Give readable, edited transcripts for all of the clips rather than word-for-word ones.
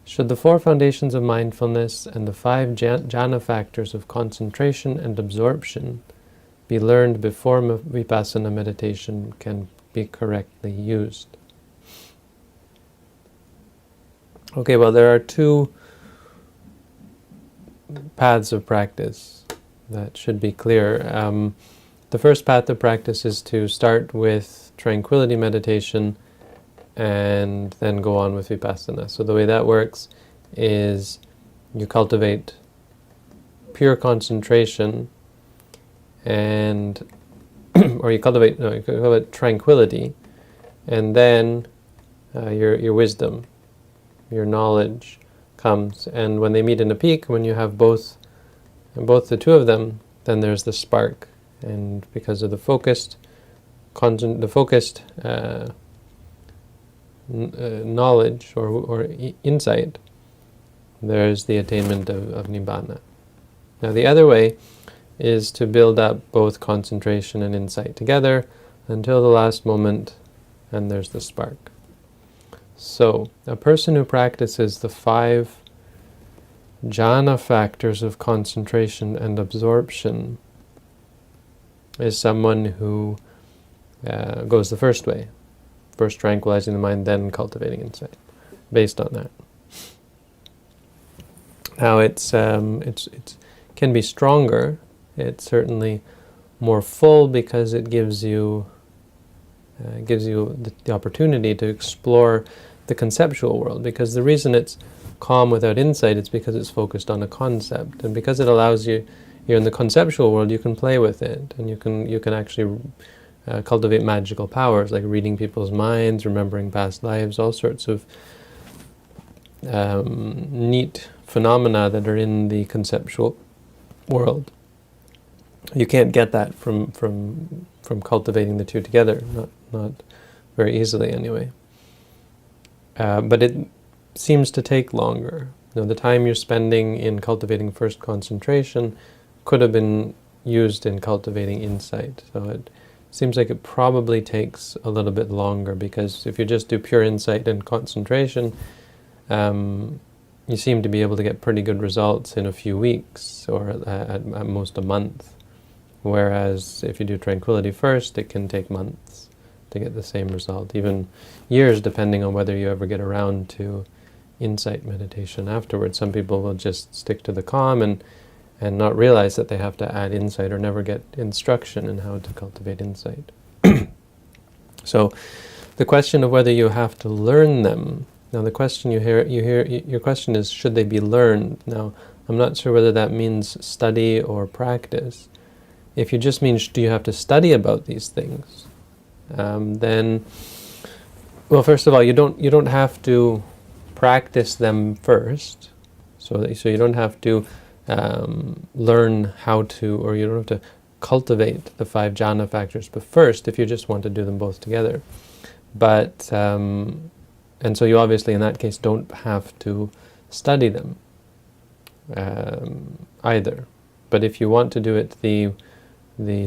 Should the 4 foundations of mindfulness and the 5 jhana factors of concentration and absorption be learned before Vipassana meditation can be correctly used? Okay, well, there are 2 paths of practice that should be clear. The first path of practice is to start with tranquility meditation and then go on with Vipassana. So the way that works is you cultivate pure concentration and or you cultivate tranquility, and then your wisdom, your knowledge comes, and when they meet in a peak, when you have both the 2 of them, then there's the spark, and because of the focused knowledge or insight, there's the attainment of Nibbana. Now the other way is to build up both concentration and insight together until the last moment, and there's the spark. So a person who practices the 5 jhana factors of concentration and absorption is someone who goes the first way, first tranquilizing the mind, then cultivating insight, based on that. Now it's can be stronger. It's certainly more full because it gives you the opportunity to explore the conceptual world. Because the reason it's calm without insight is because it's focused on a concept, and because it allows you're in the conceptual world, you can play with it, and you can actually cultivate magical powers like reading people's minds, remembering past lives, all sorts of neat phenomena that are in the conceptual world. You can't get that from cultivating the 2 together, not very easily anyway. But it seems to take longer. The time you're spending in cultivating first concentration could have been used in cultivating insight. So it seems like it probably takes a little bit longer, because if you just do pure insight and concentration, you seem to be able to get pretty good results in a few weeks, or at most a month. Whereas if you do tranquility first, it can take months to get the same result, even years, depending on whether you ever get around to insight meditation afterwards. Some people will just stick to the calm and not realize that they have to add insight, or never get instruction in how to cultivate insight. So the question of whether you have to learn them, now the question your question is, should they be learned? Now, I'm not sure whether that means study or practice. If you just mean, do you have to study about these things, then, well, first of all, you don't have to practice them first. So you don't have to learn how to, or you don't have to cultivate the 5 jhana factors, but first, if you just want to do them both together. But and so you obviously, in that case, don't have to study them either. But if you want to do it the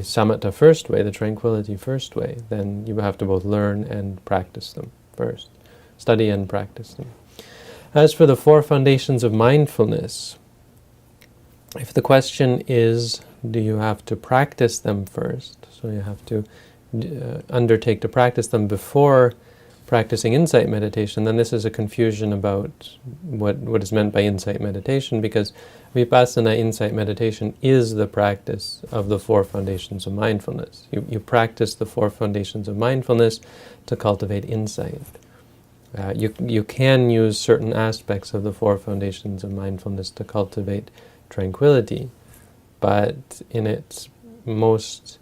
samatha first way, the tranquility first way, then you have to both learn and practice them first. Study and practice them. As for the 4 foundations of mindfulness, if the question is, do you have to practice them first? So you have to undertake to practice them before practicing insight meditation, then this is a confusion about what is meant by insight meditation, because Vipassana insight meditation is the practice of the 4 foundations of mindfulness. You practice the 4 foundations of mindfulness to cultivate insight. You can use certain aspects of the 4 foundations of mindfulness to cultivate tranquility, but in its most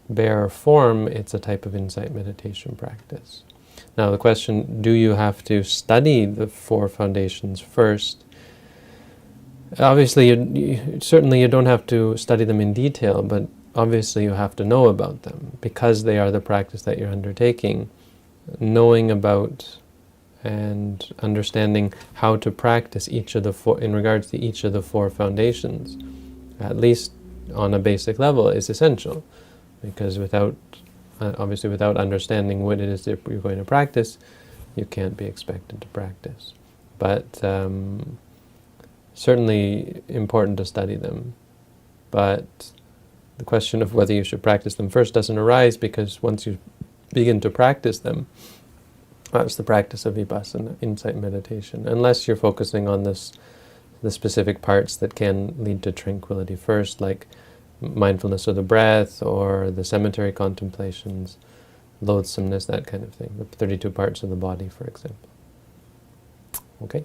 bare form, it's a type of insight meditation practice. Now the question, do you have to study the 4 foundations first? Obviously, certainly you don't have to study them in detail, but obviously you have to know about them, because they are the practice that you're undertaking. Knowing about and understanding how to practice each of the 4, in regards to each of the 4 foundations, at least on a basic level, is essential, because obviously without understanding what it is that you're going to practice, you can't be expected to practice. but certainly important to study them. But the question of whether you should practice them first doesn't arise, because once you begin to practice them, that's the practice of Vipassana, insight meditation. Unless you're focusing on the specific parts that can lead to tranquility first, like mindfulness of the breath, or the cemetery contemplations, loathsomeness, that kind of thing. The 32 parts of the body, for example. Okay?